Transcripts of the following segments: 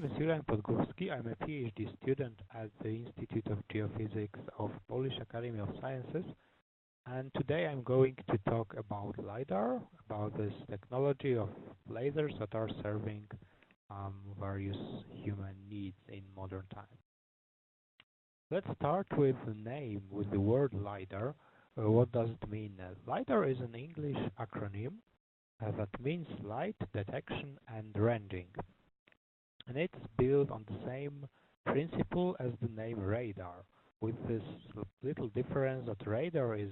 name is Julian Podgórski. I'm a PhD student at the Institute of Geophysics of Polish Academy of Sciences, and today I'm going to talk about LiDAR, about this technology of lasers that are serving various human needs in modern times. Let's start with the name, with the word LiDAR. What does it mean? LiDAR is an English acronym that means light detection and rendering. And it's built on the same principle as the name radar, with this little difference that radar is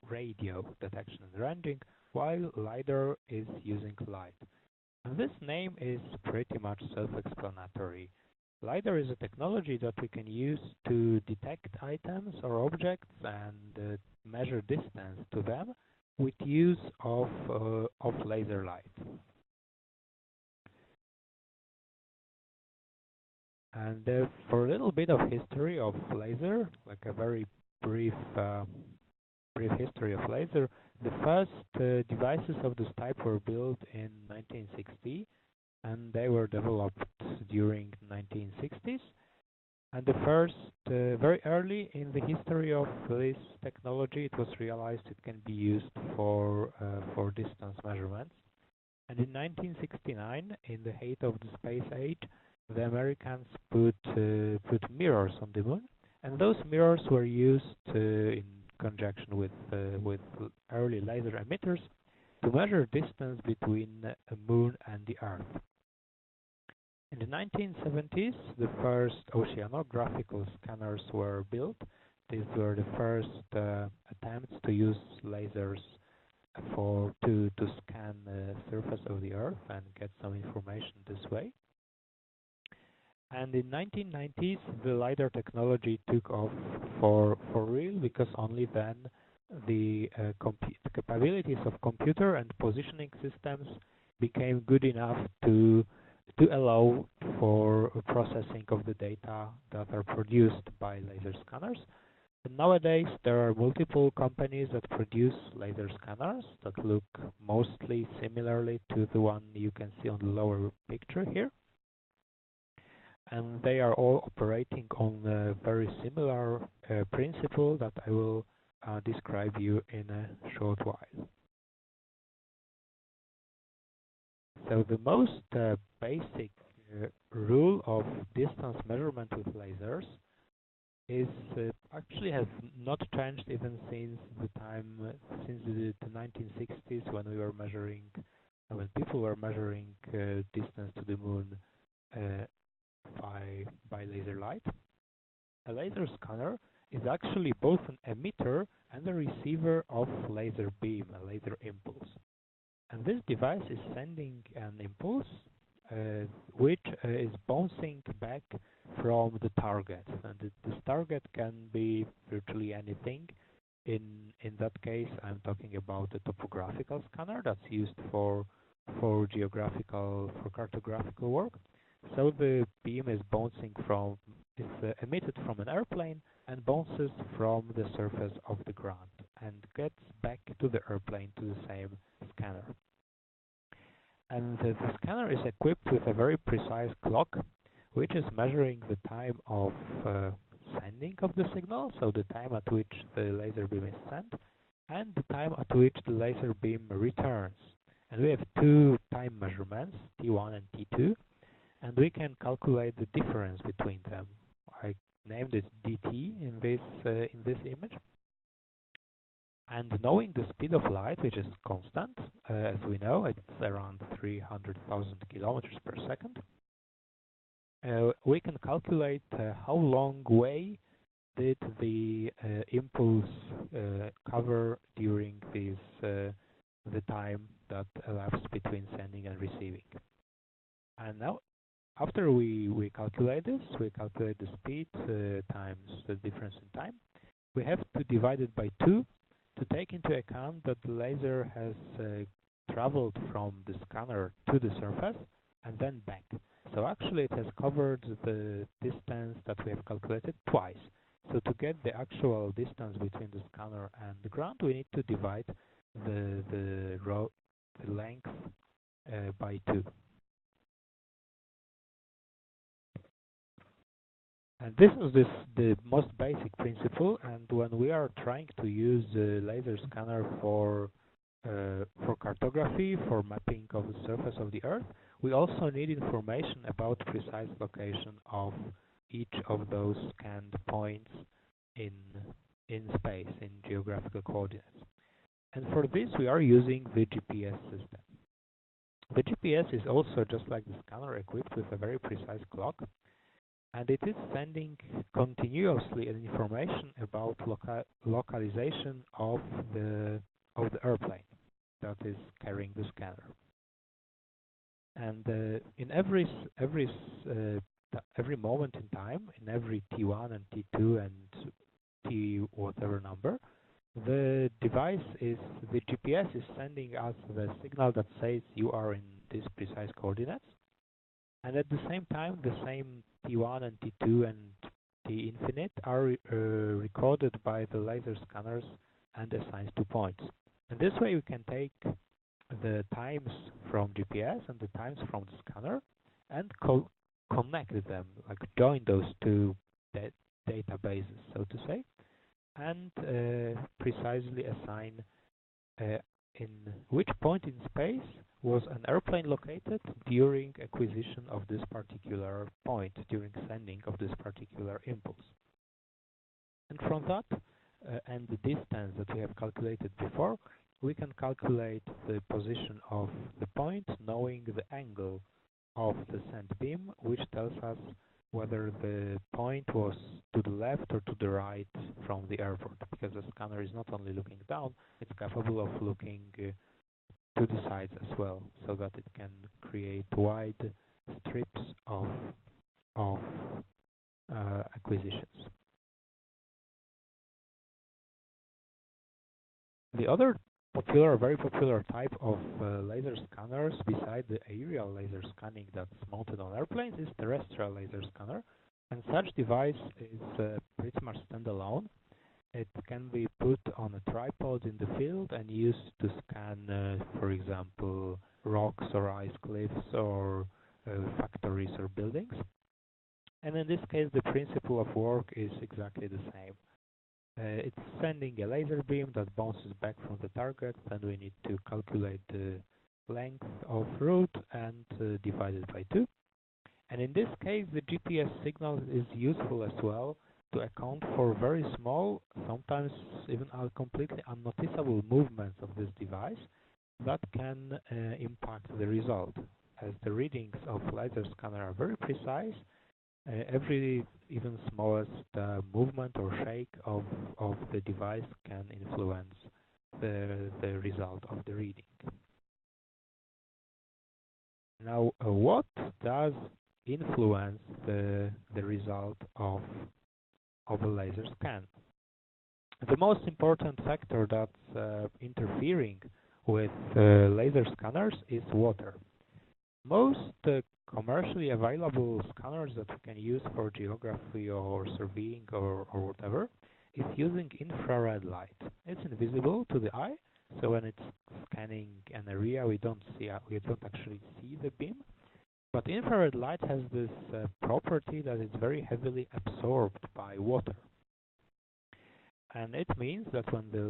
radio detection and rendering, while LiDAR is using light. And this name is pretty much self-explanatory. LiDAR is a technology that we can use to detect items or objects and measure distance to them with use of laser light. And for a little bit of history of laser, like a very brief history of laser, the first devices of this type were built in 1960, and they were developed during 1960s. And the first, very early in the history of this technology, it was realized it can be used for distance measurements. And in 1969, in the height of the space age, the Americans put mirrors on the moon, and those mirrors were used in conjunction with early laser emitters to measure distance between the moon and the Earth. In the 1970s, the first oceanographical scanners were built. These were the first attempts to use lasers to scan the surface of the Earth and get some information this way. And in 1990s, the LiDAR technology took off for real, because only then the capabilities of computer and positioning systems became good enough to allow for processing of the data that are produced by laser scanners. And nowadays, there are multiple companies that produce laser scanners that look mostly similarly to the one you can see on the lower picture here. And they are all operating on a very similar principle that I will describe you in a short while. So the most basic rule of distance measurement with lasers is actually has not changed even since the 1960s, when we were measuring, when people were measuring distance to the moon by laser light. A laser scanner is actually both an emitter and a receiver of laser beam, a laser impulse. And this device is sending an impulse which is bouncing back from the target. And this target can be virtually anything. In that case, I'm talking about a topographical scanner that's used for cartographical work. So the beam is emitted from an airplane and bounces from the surface of the ground and gets back to the airplane, to the same scanner. And the scanner is equipped with a very precise clock, which is measuring the time of sending of the signal, so the time at which the laser beam is sent, and the time at which the laser beam returns. And we have two time measurements, T1 and T2. And we can calculate the difference between them. I named it dt in this image. And knowing the speed of light, which is constant, as we know, it's around 300,000 kilometers per second, we can calculate how long way did the impulse cover during the time that elapsed between sending and receiving. And now, after we calculate this, we calculate the speed times the difference in time. We have to divide it by 2 to take into account that the laser has traveled from the scanner to the surface and then back. So actually it has covered the distance that we have calculated twice. So to get the actual distance between the scanner and the ground, we need to divide the length by 2. And this is the most basic principle. And when we are trying to use the laser scanner for cartography, for mapping of the surface of the Earth, we also need information about precise location of each of those scanned points in space, in geographical coordinates. And for this, we are using the GPS system. The GPS is also, just like the scanner, equipped with a very precise clock, and it is sending continuously information about localization of the airplane that is carrying the scanner. And in every moment in time, in every T1 and T2 and T whatever number, the GPS is sending us the signal that says you are in these precise coordinates, and at the same time, the same T1 and T2 and T infinite are recorded by the laser scanners and assigned to points. And this way we can take the times from GPS and the times from the scanner and connect them, like join those two databases, so to say, and precisely assign in which point in space was an airplane located during acquisition of this particular point, during sending of this particular impulse. And from that and the distance that we have calculated before, we can calculate the position of the point, knowing the angle of the sent beam, which tells us whether the point was to the left or to the right from the airport, because the scanner is not only looking down, it's capable of looking to the sides as well, so that it can create wide strips of acquisitions. The other very popular type of laser scanners, beside the aerial laser scanning that's mounted on airplanes, is terrestrial laser scanner. And such device is pretty much standalone. It can be put on a tripod in the field and used to scan, for example, rocks or ice cliffs or factories or buildings. And in this case, the principle of work is exactly the same. It's sending a laser beam that bounces back from the target, and we need to calculate the length of route and divide it by 2. And in this case, the GPS signal is useful as well to account for very small, sometimes even completely unnoticeable movements of this device that can impact the result. As the readings of laser scanner are very precise, every even smallest movement or shake of the device can influence the result of the reading. Now, what does influence the result of a laser scan? The most important factor that's interfering with laser scanners is water. Most commercially available scanners that we can use for geography or surveying or whatever is using infrared light. It's invisible to the eye, so when it's scanning an area, we don't actually see the beam. But infrared light has this property that it's very heavily absorbed by water. And it means that when the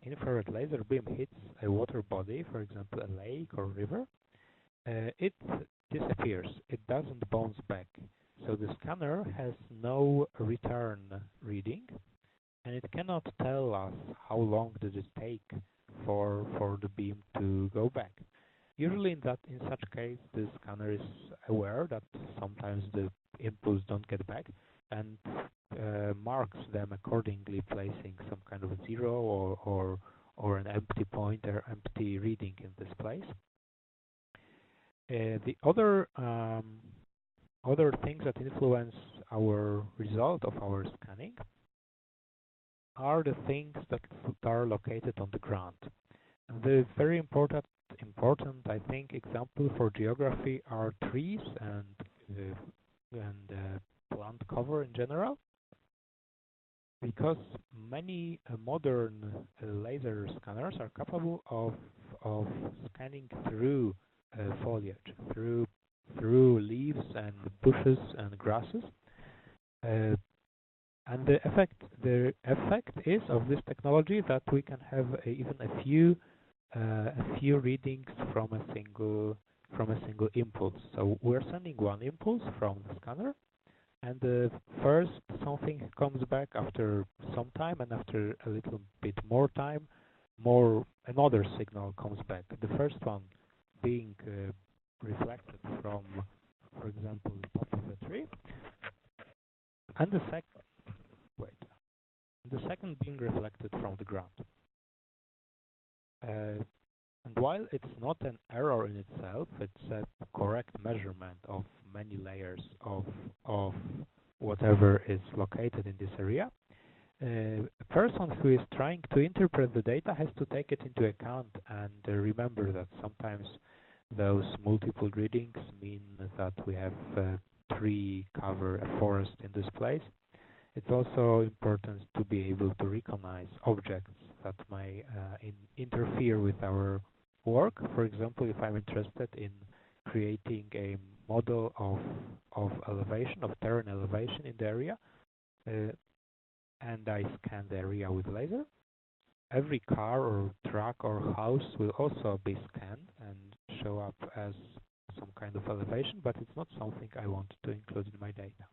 infrared laser beam hits a water body, for example a lake or river, it disappears. It doesn't bounce back. So the scanner has no return reading, and it cannot tell us how long did it take for the beam to go back. Usually in such case, the scanner is aware that sometimes the impulse don't get back and marks them accordingly, placing some kind of a 0 or an empty point or empty reading in this place. The other things that influence our result of our scanning are the things that are located on the ground. And the very important, I think, example for geography are trees and plant cover in general, because many modern laser scanners are capable of scanning through foliage, through leaves and bushes and grasses, And the effect is of this technology that we can have even a few readings from a single impulse. So we're sending one impulse from the scanner, and first something comes back after some time, and after a little bit more time, another signal comes back. The first one being reflected from, for example, the top of a tree, and the second being reflected from the ground. And while it's not an error in itself, it's a correct measurement of many layers of whatever is located in this area. A person who is trying to interpret the data has to take it into account and remember that sometimes those multiple readings mean that we have tree cover a forest in this place. It's also important to be able to recognize objects that may interfere with our work. For example, if I'm interested in creating a model of elevation, of terrain elevation in the area, and I scan the area with laser, every car or truck or house will also be scanned and show up as some kind of elevation, but it's not something I want to include in my data.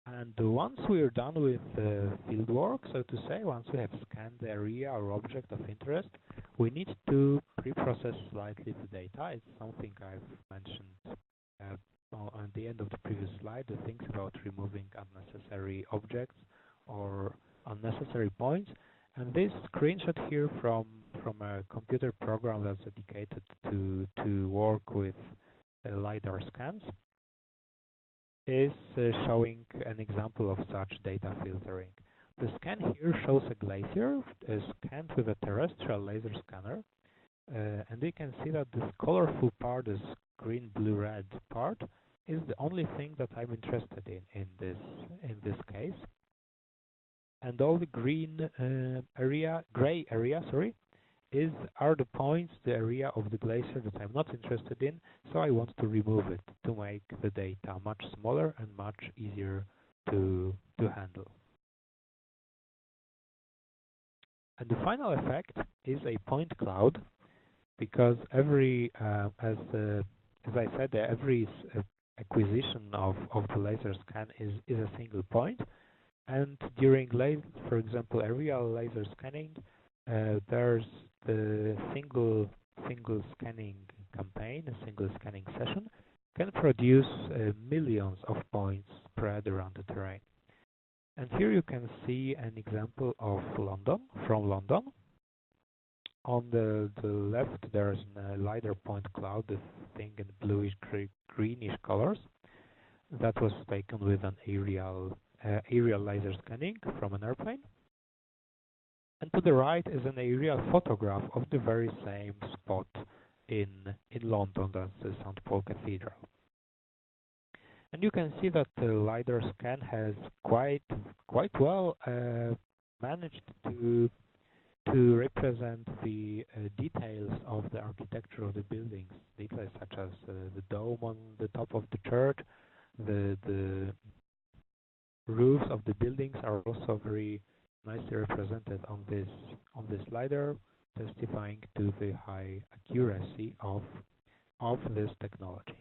And once we're done with field work, so to say, once we have scanned the area or object of interest, we need to pre-process slightly the data. It's something I've mentioned on the end of the previous slide, the things about removing unnecessary objects or unnecessary points. And this screenshot here from a computer program that's dedicated to work with LiDAR scans is showing an example of such data filtering. The scan here shows a glacier scanned with a terrestrial laser scanner, and you can see that this colorful part, this green, blue, red part, is the only thing that I'm interested in this case. And all the green gray area, are the points, the area of the glacier that I'm not interested in, so I want to remove it to make the data much smaller and much easier to handle. And the final effect is a point cloud, because every, as I said, every acquisition of the laser scan is a single point, and during, for example, aerial laser scanning, there's the single scanning campaign, a single scanning session, can produce millions of points spread around the terrain. And here you can see an example of from London. On the left, there's a LiDAR point cloud, this thing in bluish greenish colors, that was taken with an aerial laser scanning from an airplane. And to the right is an aerial photograph of the very same spot in London, that's the St. Paul Cathedral. And you can see that the LiDAR scan has quite well managed to represent the details of the architecture of the buildings, details such as the dome on the top of the church, the roofs of the buildings are also very nicely represented on this LiDAR, testifying to the high accuracy of this technology.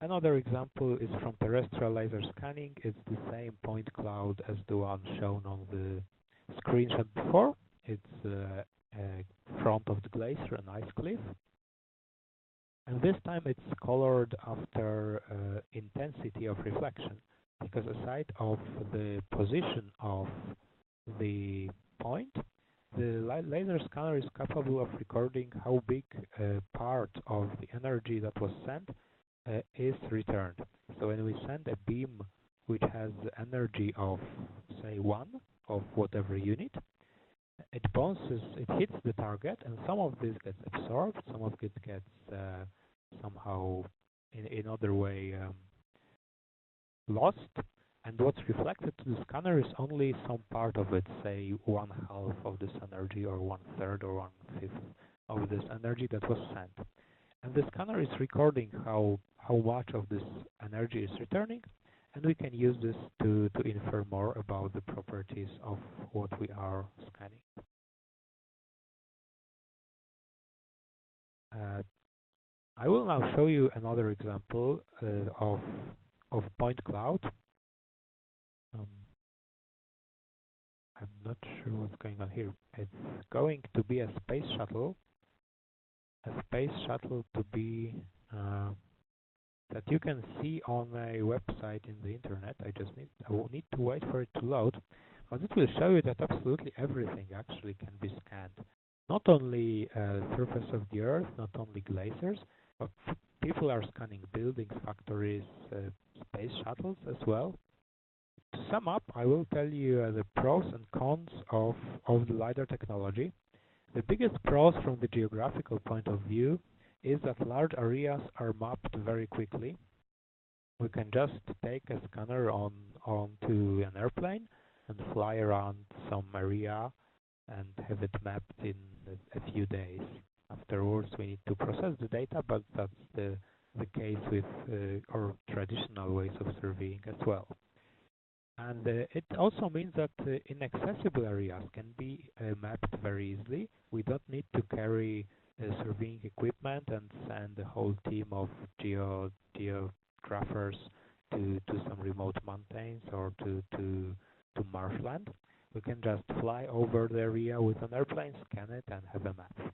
Another example is from terrestrial laser scanning. It's the same point cloud as the one shown on the screenshot before. It's front of the glacier, an ice cliff. And this time it's colored after intensity of reflection, because aside of the position of the point, the laser scanner is capable of recording how big part of the energy that was sent is returned. So when we send a beam which has the energy of, say, 1 of whatever unit, it bounces, it hits the target, and some of this gets absorbed, some of it gets somehow in other way lost, and what's reflected to the scanner is only some part of it, say 1/2 of this energy, or 1/3 or 1/5 of this energy that was sent. And the scanner is recording how much of this energy is returning, and we can use this to infer more about the properties of what we are scanning. I will now show you another example of point cloud. I'm not sure what's going on here. It's going to be a space shuttle. A space shuttle to be that you can see on a website in the internet. I will need to wait for it to load, but it will show you that absolutely everything actually can be scanned. Not only surface of the Earth, not only glaciers, but people are scanning buildings, factories, space shuttles as well. To sum up, I will tell you the pros and cons of the LiDAR technology. The biggest pros from the geographical point of view is that large areas are mapped very quickly. We can just take a scanner onto an airplane and fly around some area and have it mapped in a few days. Afterwards, we need to process the data, but that's the case with our traditional ways of surveying as well. And it also means that inaccessible areas can be mapped very easily. We don't need to carry surveying equipment and send a whole team of geographers to some remote mountains or to marshland. We can just fly over the area with an airplane, scan it, and have a map.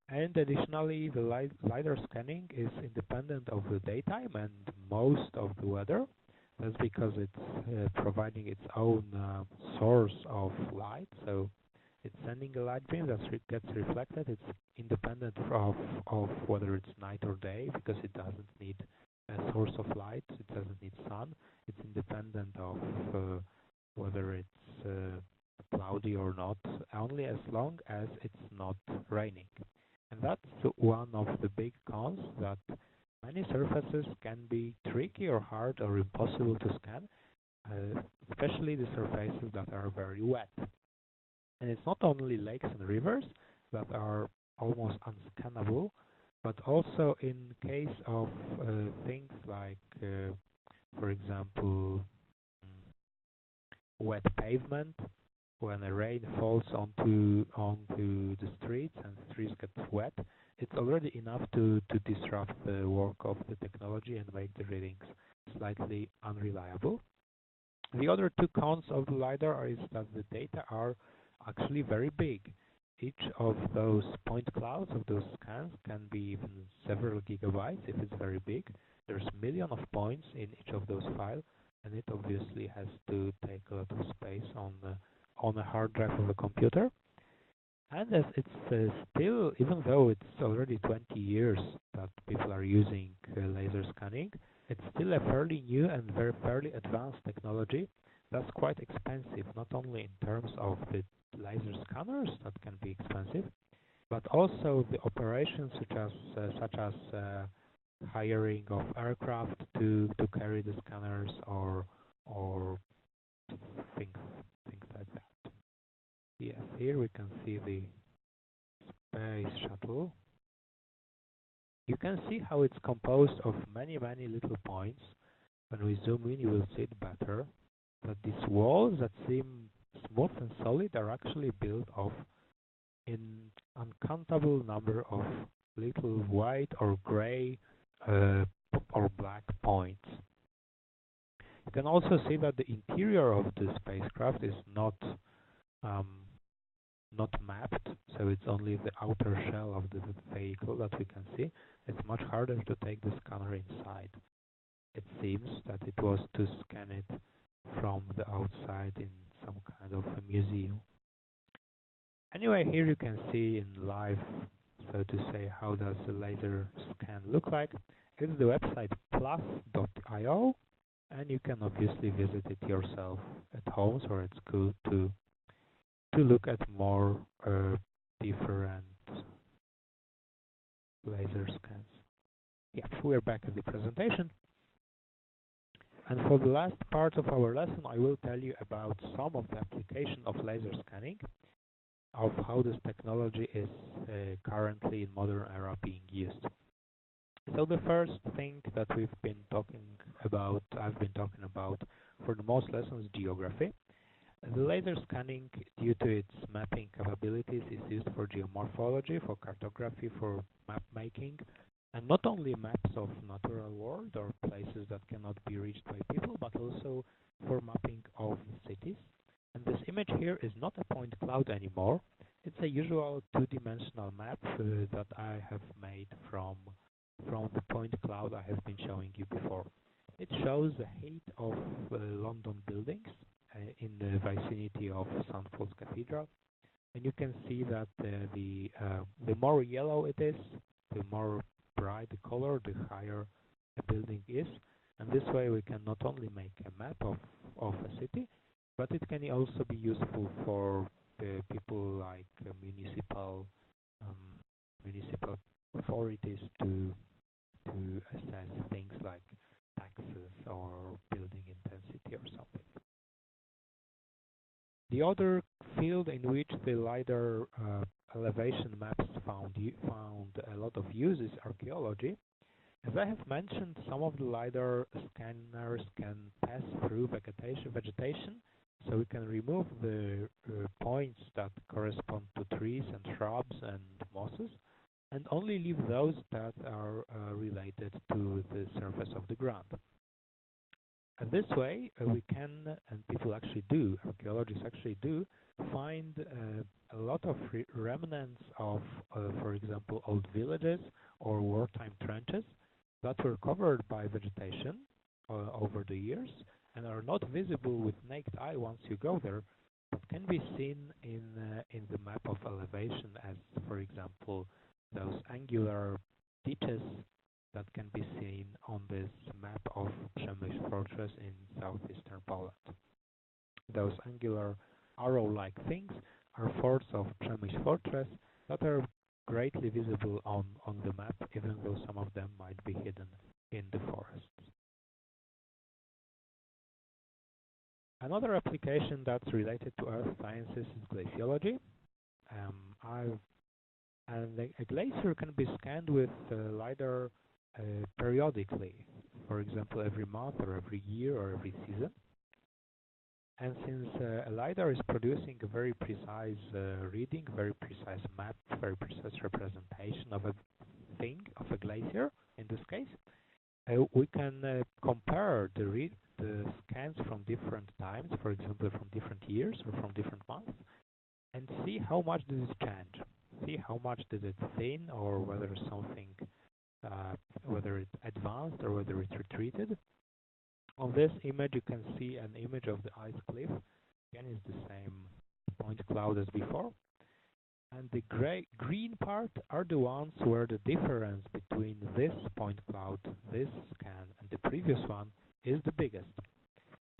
And additionally, the LiDAR scanning is independent of the daytime and most of the weather. That's because it's providing its own source of light, so it's sending a light beam that gets reflected. It's independent of whether it's night or day, because it doesn't need a source of light, it doesn't need sun. It's independent of whether it's cloudy or not, only as long as it's not raining. And that's one of the big cons, that many surfaces can be tricky or hard or impossible to scan, especially the surfaces that are very wet. And it's not only lakes and rivers that are almost unscannable, but also in case of things like, for example, wet pavement. When a rain falls onto the streets and the streets get wet, it's already enough to disrupt the work of the technology and make the readings slightly unreliable. The other two cons of the LiDAR is that the data are actually very big. Each of those point clouds of those scans can be even several gigabytes if it's very big. There's millions of points in each of those files, and it obviously has to take a lot of space on a hard drive of a computer. And as it's still, even though it's already 20 years that people are using laser scanning, it's still a fairly new and fairly advanced technology that's quite expensive, not only in terms of the laser scanners that can be expensive, but also the operations such as hiring of aircraft to carry the scanners or things like that. Yes, here we can see the space shuttle. You can see how it's composed of many little points. When we zoom in, you will see it better. That these walls that seem smooth and solid are actually built of an uncountable number of little white or gray or black points. You can also see that the interior of the spacecraft is not mapped, so it's only the outer shell of the vehicle that we can see. It's much harder to take the scanner inside. It seems that it was to scan it from the outside in some kind of a museum. Anyway, here you can see in live, so to say, how does the laser scan look like. It's the website plus.io, and you can obviously visit it yourself at home or at school to look at more different laser scans. Yeah, we're back at the presentation. And for the last part of our lesson, I will tell you about some of the application of laser scanning. of how this technology is currently in modern era being used. So the first thing that I've been talking about for the most lessons, geography. The laser scanning, due to its mapping capabilities, is used for geomorphology, for cartography, for map making, and not only maps of natural world or places that cannot be reached by people, but also for mapping of cities. And this image here is not a point cloud anymore. It's a usual two-dimensional map that I have made from the point cloud I have been showing you before. It shows the height of London buildings in the vicinity of St. Paul's Cathedral, and you can see that the more yellow it is, the more bright the color, the higher a building is. And this way we can not only make a map of a city, but it can also be useful for people like um, municipal authorities to assess things like taxes or building intensity or something. The other field in which the LiDAR elevation maps found a lot of use is archaeology. As I have mentioned, some of the LiDAR scanners can pass through vegetation, so we can remove the points that correspond to trees and shrubs and mosses, and only leave those that are related to the surface of the ground. And this way, we can, and people actually do, archaeologists actually do, find a lot of remnants of, for example, old villages or wartime trenches that were covered by vegetation over the years and are not visible with naked eye once you go there, but can be seen in the map of elevation as, for example, those angular ditches that can be seen on this map of Przemyśl Fortress in southeastern Poland. Those angular arrow-like things are forts of Przemyśl Fortress that are greatly visible on the map, even though some of them might be hidden in the forests. Another application that's related to earth sciences is glaciology. A glacier can be scanned with LiDAR periodically, for example, every month or every year or every season. And since a LiDAR is producing a very precise reading, very precise map, very precise representation of a thing, of a glacier in this case, we can compare the scans from different times, for example, from different years or from different months, and see how much did it change. See how much did it thin, or whether something, whether it advanced or whether it retreated. On this image, you can see an image of the ice cliff. Again, it's the same point cloud as before. And the green part are the ones where the difference between this point cloud, this scan, and the previous one is the biggest.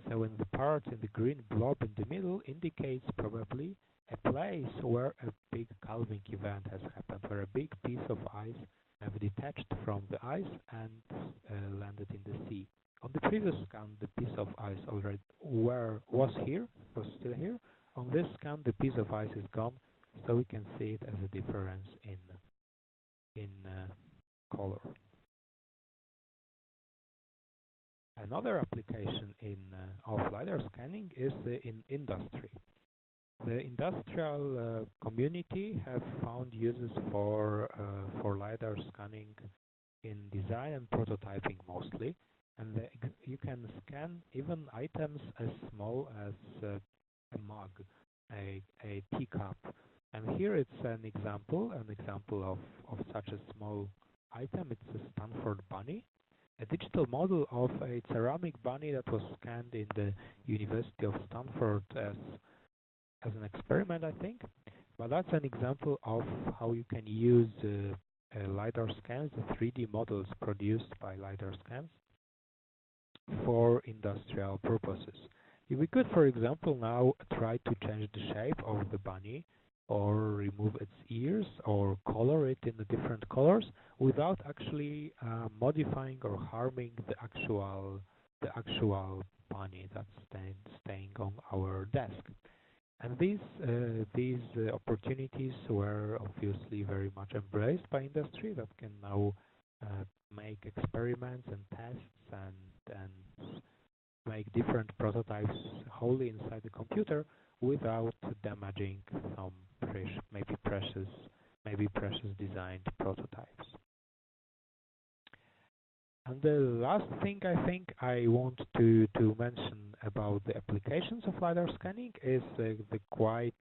So in the part in the green blob in the middle indicates probably a place where a big calving event has happened, where a big piece of ice have detached from the ice and landed in the sea. On the previous scan, the piece of ice already was still here. On this scan, the piece of ice is gone, so we can see it as a difference in color. Another application of LiDAR scanning is in industry. The industrial community have found uses for LiDAR scanning in design and prototyping mostly, and you can scan even items as small as a mug, a teacup. And here it's an example of such a small item. It's a Stanford bunny, a digital model of a ceramic bunny that was scanned in the University of Stanford as an experiment, I think. But that's an example of how you can use LiDAR scans, the 3D models produced by LiDAR scans, for industrial purposes. We could, for example, now try to change the shape of the bunny, or remove its ears, or color it in the different colors, without actually modifying or harming the actual bunny that's staying on our desk. And these opportunities were obviously very much embraced by industry that can now make experiments and tests and make different prototypes wholly inside the computer without damaging some maybe precious designed prototypes. And the last thing I think I want to mention about the applications of LiDAR scanning is the quite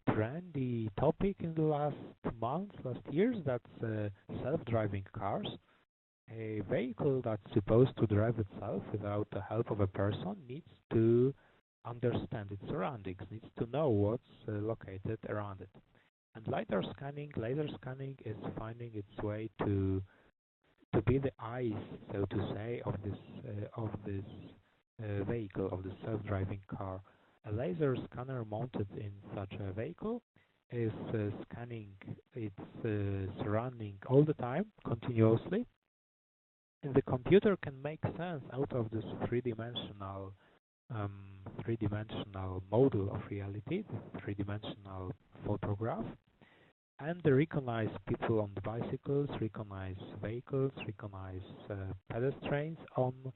trendy topic in the last years. That's self-driving cars. A vehicle that's supposed to drive itself without the help of a person needs to understand its surroundings, needs to know what's located around it. And laser scanning is finding its way to be the eyes, so to say, of this vehicle, of the self-driving car. A laser scanner mounted in such a vehicle is scanning its surrounding all the time, continuously. And the computer can make sense out of this three-dimensional model of reality, the three-dimensional photograph, and they recognize people on the bicycles, recognize vehicles, recognize pedestrians on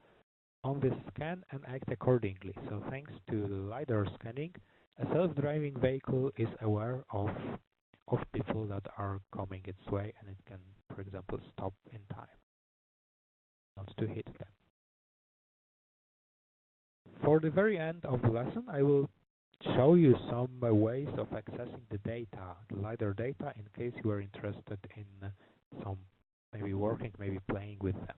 this scan and act accordingly. So thanks to LiDAR scanning, a self-driving vehicle is aware of people that are coming its way, and it can, for example, stop in time, not to hit them. For the very end of the lesson, I will show you some ways of accessing the data, the LiDAR data, in case you are interested in some maybe working, maybe playing with them.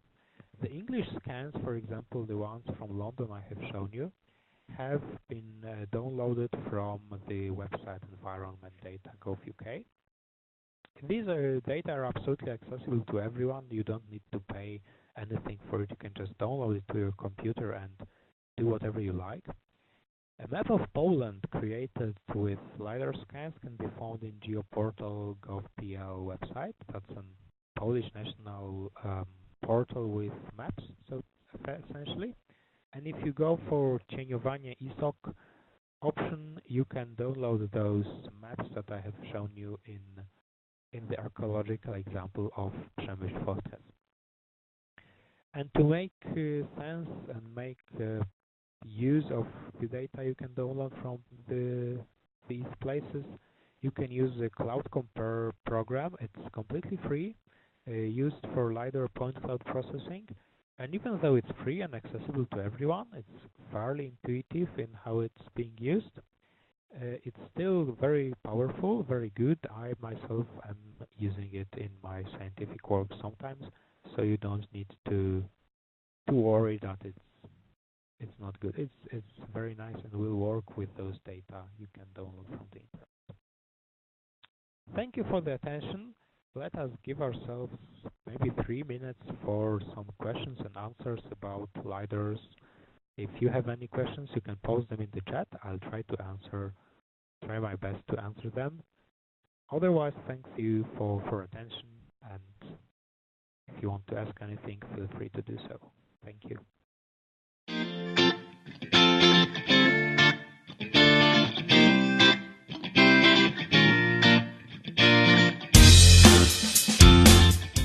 The English scans, for example, the ones from London I have shown you, have been downloaded from the website Environment Data Gov.uk. These data are absolutely accessible to everyone. You don't need to pay anything for it. You can just download it to your computer and do whatever you like. A map of Poland created with LiDAR scans can be found in geoportal.gov.pl website. That's a Polish national portal with maps, so essentially. And if you go for cieniowanie ISOC option, you can download those maps that I have shown you in the archaeological example of Przemyśl-Fortes. And to make sense and make use of the data you can download from these places, you can use the Cloud Compare program. It's completely free, used for LiDAR point cloud processing. And even though it's free and accessible to everyone, it's fairly intuitive in how it's being used. It's still very powerful, very good. I myself am using it in my scientific work sometimes, so you don't need to worry that it's not good. It's very nice and will work with those data you can download from the internet. Thank you for the attention. Let us give ourselves maybe 3 minutes for some questions and answers about LiDARs. If you have any questions, you can post them in the chat. I'll try my best to answer them. Otherwise, thank you for attention, and if you want to ask anything, feel free to do so. Thank you.